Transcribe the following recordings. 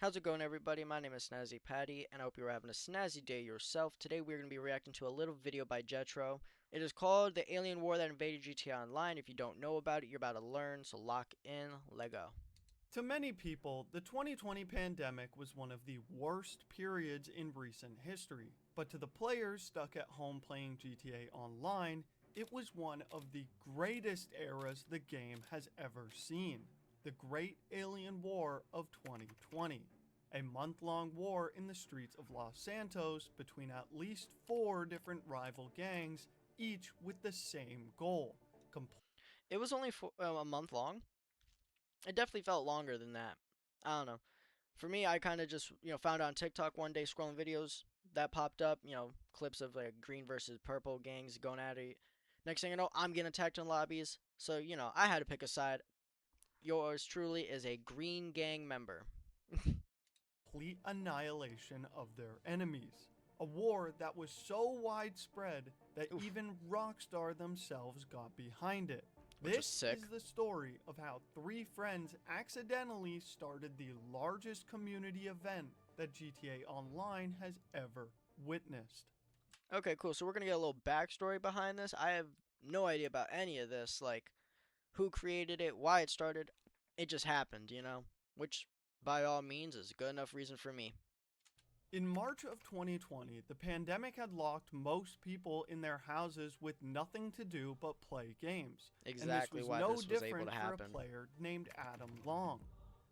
How's it going, everybody? My name is Snazzy Patty, and I hope you're having a snazzy day yourself. Today we're going to be reacting to a little video by Jetro. It is called The Alien War That Invaded GTA Online. If you don't know about it, you're about to learn, so lock in, Lego. To many people, the 2020 pandemic was one of the worst periods in recent history. But to the players stuck at home playing GTA Online, it was one of the greatest eras the game has ever seen. The Great Alien War of 2020. A month-long war in the streets of Los Santos between at least 4 different rival gangs, each with the same goal. It was only a month long. It definitely felt longer than that. I don't know. For me, I kind of just, found it on TikTok one day scrolling videos that popped up, clips of like green versus purple gangs going at it. Next thing you know, I'm getting attacked in lobbies. So, I had to pick a side. Yours truly is a green gang member. Complete annihilation of their enemies. A war that was so widespread that Oof. even Rockstar themselves got behind it. Which is This sick. is the story of how 3 friends accidentally started the largest community event that GTA Online has ever witnessed. Okay, cool. So we're gonna get a little backstory behind this. I have no idea about any of this, like who created it, why it started. It just happened, which by all means is a good enough reason for me. In March of 2020, the pandemic had locked most people in their houses with nothing to do but play games. Exactly And this why was no this was able different to for happen. a player named Adam Long.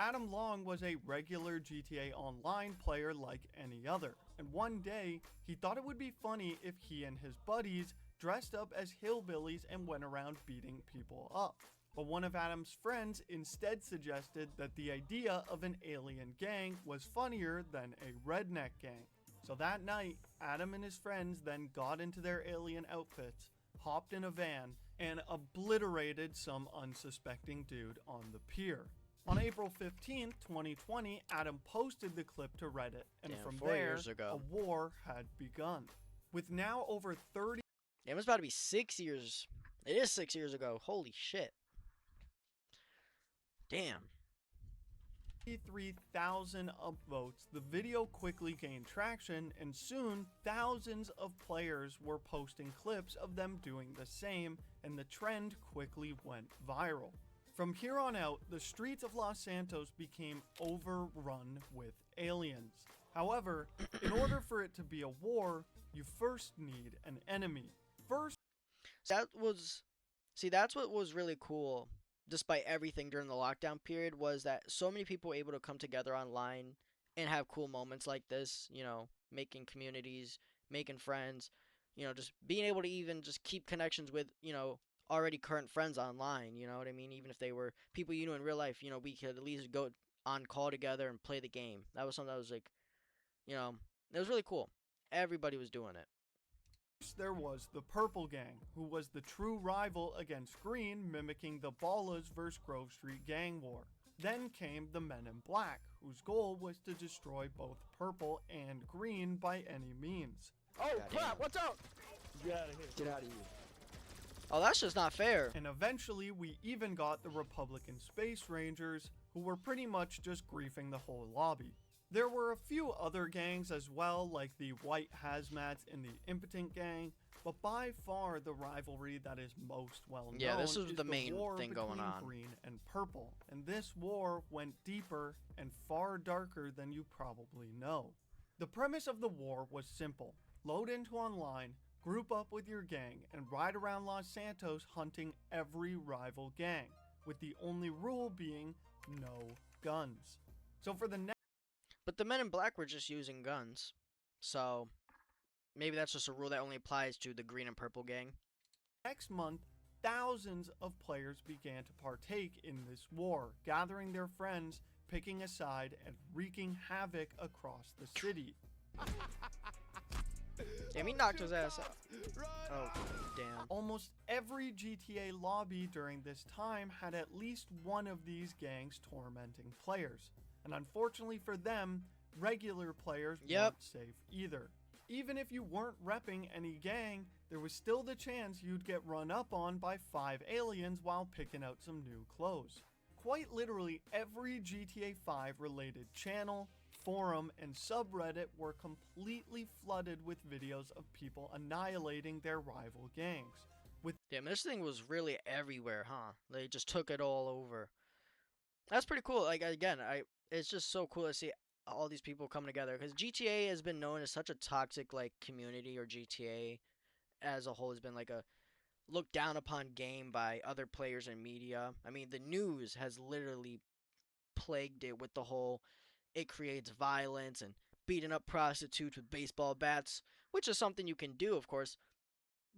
Adam Long was a regular GTA Online player like any other, and one day he thought it would be funny if he and his buddies dressed up as hillbillies and went around beating people up. But one of Adam's friends instead suggested that the idea of an alien gang was funnier than a redneck gang. So that night, Adam and his friends then got into their alien outfits, hopped in a van, and obliterated some unsuspecting dude on the pier. On April 15th, 2020, Adam posted the clip to Reddit, and Damn, from 4 there, years ago. a war had begun. With now over 30 It was about to be 6 years. It is 6 years ago. Holy shit. Damn. 3,000 upvotes, the video quickly gained traction, and soon thousands of players were posting clips of them doing the same, and the trend quickly went viral. From here on out, the streets of Los Santos became overrun with aliens. However, in order for it to be a war, you first need an enemy. That was, see, that's what was really cool, despite everything during the lockdown period, was that so many people were able to come together online and have cool moments like this, making communities, making friends, just being able to even just keep connections with, already current friends online, you know what I mean? Even if they were people you knew in real life, we could at least go on call together and play the game. That was something that was like, you know, it was really cool. Everybody was doing it. There was the Purple Gang, who was the true rival against Green, mimicking the Ballas vs. Grove Street gang war. Then came the Men in Black, whose goal was to destroy both Purple and Green by any means. Oh Goddamn. crap, watch out! Get out of here. Get out of here. Oh, that's just not fair. And eventually we even got the Republican Space Rangers, who were pretty much just griefing the whole lobby. There were a few other gangs as well, like the White Hazmats and the Impotent Gang, but by far the rivalry that is most well known Yeah, this was is the main war thing going between on. Green and Purple, and this war went deeper and far darker than you probably know. The premise of the war was simple: load into online, group up with your gang, and ride around Los Santos hunting every rival gang, with the only rule being no guns. So for the But the Men in Black were just using guns. So maybe that's just a rule that only applies to the green and purple gang. next month, thousands of players began to partake in this war, gathering their friends, picking a side, and wreaking havoc across the city. Damn, he knocked his ass out. Oh, damn. Almost every GTA lobby during this time had at least one of these gangs tormenting players. And unfortunately for them, regular players weren't safe either. Even if you weren't repping any gang, there was still the chance you'd get run up on by 5 aliens while picking out some new clothes. Quite literally every GTA 5 related channel, forum and subreddit were completely flooded with videos of people annihilating their rival gangs. Damn, this thing was really everywhere, huh? They just took it all over. That's pretty cool. Like again, it's just so cool to see all these people coming together because GTA has been known as such a toxic like community, or GTA as a whole has been like a looked down upon game by other players and media. I mean, the news has literally plagued it with the whole it creates violence and beating up prostitutes with baseball bats, which is something you can do, of course.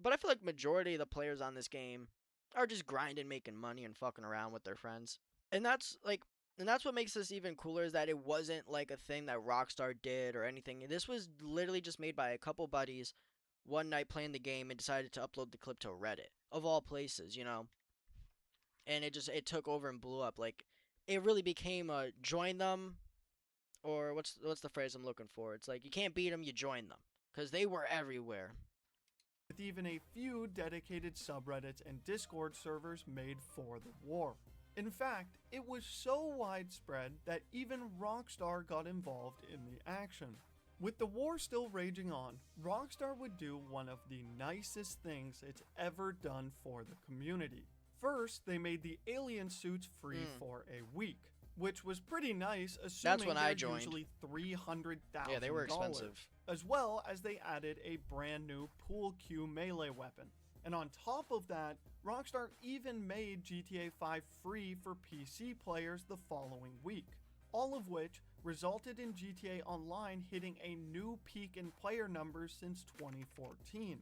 But I feel like majority of the players on this game are just grinding, making money, and fucking around with their friends. And that's what makes this even cooler is that it wasn't like a thing that Rockstar did or anything. This was literally just made by a couple buddies one night playing the game and decided to upload the clip to Reddit of all places, you know. And it took over and blew up. Like it really became a join them, or what's the phrase I'm looking for? It's like you can't beat them, you join them, because they were everywhere. With even a few dedicated subreddits and Discord servers made for the war. In fact, it was so widespread that even Rockstar got involved in the action. With the war still raging on, Rockstar would do one of the nicest things it's ever done for the community. First, they made the alien suits free for a week, which was pretty nice, assuming That's when I they're joined. usually $300,000. Yeah, they were expensive. As well as they added a brand new Pool Q melee weapon. And on top of that, Rockstar even made GTA 5 free for PC players the following week, all of which resulted in GTA Online hitting a new peak in player numbers since 2014.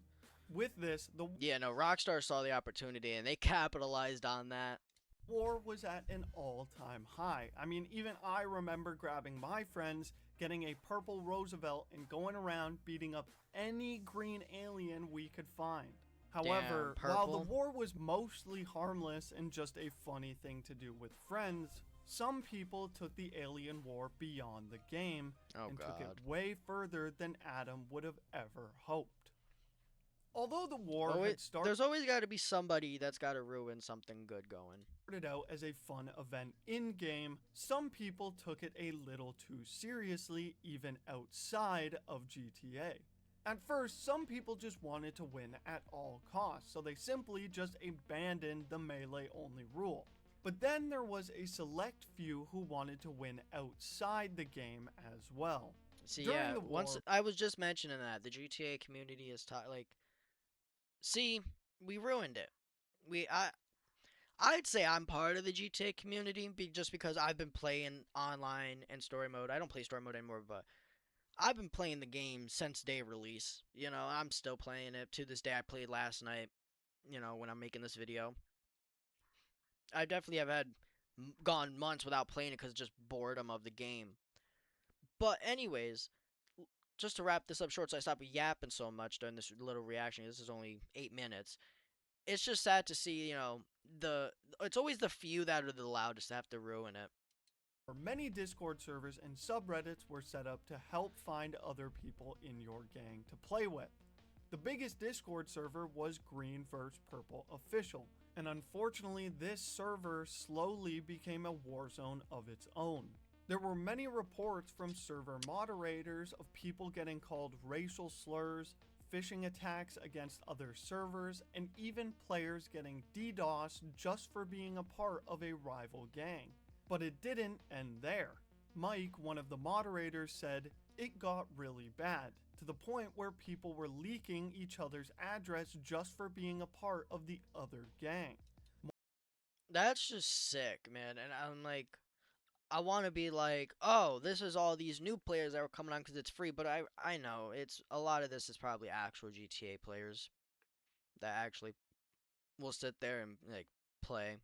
With this, the Rockstar saw the opportunity and they capitalized on that. war was at an all-time high. I mean, even I remember grabbing my friends, getting a purple Roosevelt, and going around beating up any green alien we could find. However, Damn, while the purple? war was mostly harmless and just a funny thing to do with friends, some people took the alien war beyond the game Oh, and took it God. way further than Adam would have ever hoped. Although the war Always- had started There's always got to be somebody that's got to ruin something good going. out as a fun event in-game, some people took it a little too seriously even outside of GTA. At first, some people just wanted to win at all costs, so they simply just abandoned the melee-only rule. But then there was a select few who wanted to win outside the game as well. See, During yeah, the once war- I was just mentioning that the GTA community is see, we ruined it. I'd say I'm part of the GTA community just because I've been playing online and story mode. I don't play story mode anymore, but I've been playing the game since day release. You know, I'm still playing it to this day. I played last night, you know, when I'm making this video. I definitely have gone months without playing it because just boredom of the game. But anyways, just to wrap this up short, so I stop yapping so much during this little reaction. This is only 8 minutes. It's just sad to see, you know, it's always the few that are the loudest that have to ruin it. Many Discord servers and subreddits were set up to help find other people in your gang to play with. The biggest Discord server was Green vs. Purple Official, and unfortunately this server slowly became a war zone of its own. There were many reports from server moderators of people getting called racial slurs, phishing attacks against other servers, and even players getting DDoS just for being a part of a rival gang. But it didn't end there. Mike, one of the moderators, said it got really bad, to the point where people were leaking each other's address just for being a part of the other gang. That's just sick, man. And I'm like, I want to be like, oh, this is all these new players that were coming on because it's free. But I know it's a lot of this is probably actual GTA players that actually will sit there and like play.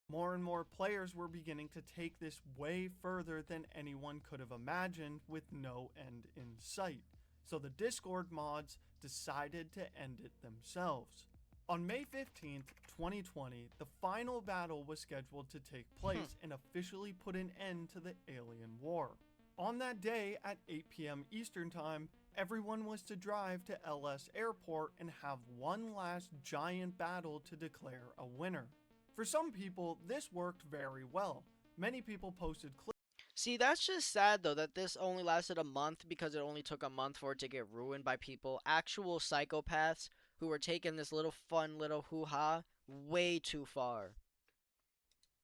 More and more players were beginning to take this way further than anyone could have imagined with no end in sight. So the Discord mods decided to end it themselves. On May 15th, 2020, the final battle was scheduled to take place and officially put an end to the alien war. On that day at 8 p.m. Eastern Time, everyone was to drive to LS Airport and have one last giant battle to declare a winner. For some people, this worked very well. Many people posted clips. See, that's just sad though that this only lasted a month because it only took a month for it to get ruined by people, actual psychopaths who were taking this little fun little hoo-ha way too far.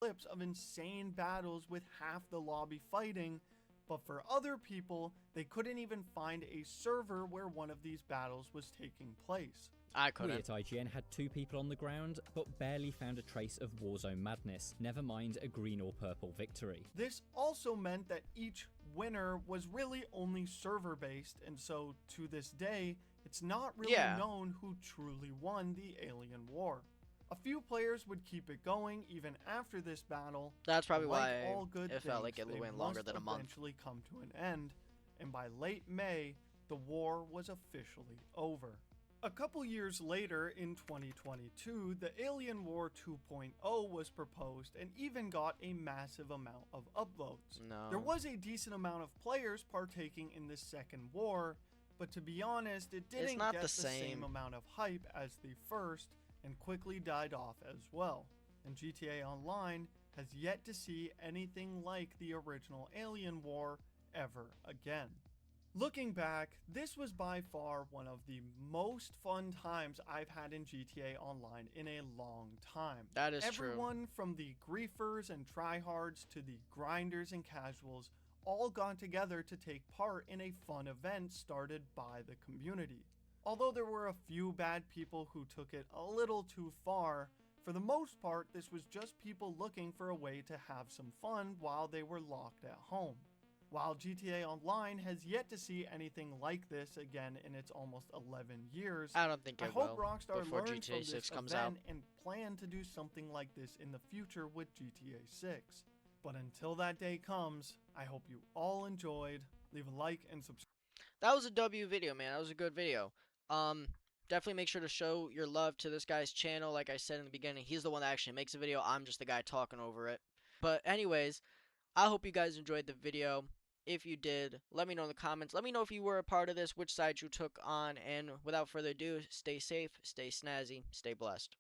Clips of insane battles with half the lobby fighting, but for other people, they couldn't even find a server where one of these battles was taking place. I We couldn't. at IGN had 2 people on the ground, but barely found a trace of Warzone madness, never mind a green or purple victory. This also meant that each winner was really only server based, and so to this day, it's not really Yeah. known who truly won the Alien War. A few players would keep it going even after this battle. That's probably but like why all good it felt like things, it they went longer must than a month. eventually come to an end, and by late May, the war was officially over. A couple years later, in 2022, the Alien War 2.0 was proposed and even got a massive amount of upvotes. No. There was a decent amount of players partaking in this second war, but to be honest, it didn't not get the the same same. amount of hype as the first and quickly died off as well. And GTA Online has yet to see anything like the original Alien War ever again. Looking back, this was by far one of the most fun times I've had in GTA Online in a long time. That is true. Everyone from the griefers and tryhards to the grinders and casuals all got together to take part in a fun event started by the community. Although there were a few bad people who took it a little too far, for the most part this was just people looking for a way to have some fun while they were locked at home. While GTA Online has yet to see anything like this again in its almost 11 years, I don't think I it hope will Rockstar before learned GTA from 6 this comes out. event and plan to do something like this in the future with GTA 6. But until that day comes, I hope you all enjoyed. Leave a like and subscribe. That was a W video, man. That was a good video. Definitely make sure to show your love to this guy's channel. Like I said in the beginning, he's the one that actually makes a video. I'm just the guy talking over it. But anyways, I hope you guys enjoyed the video. If you did, let me know in the comments. Let me know if you were a part of this, which side you took on. And without further ado, stay safe, stay snazzy, stay blessed.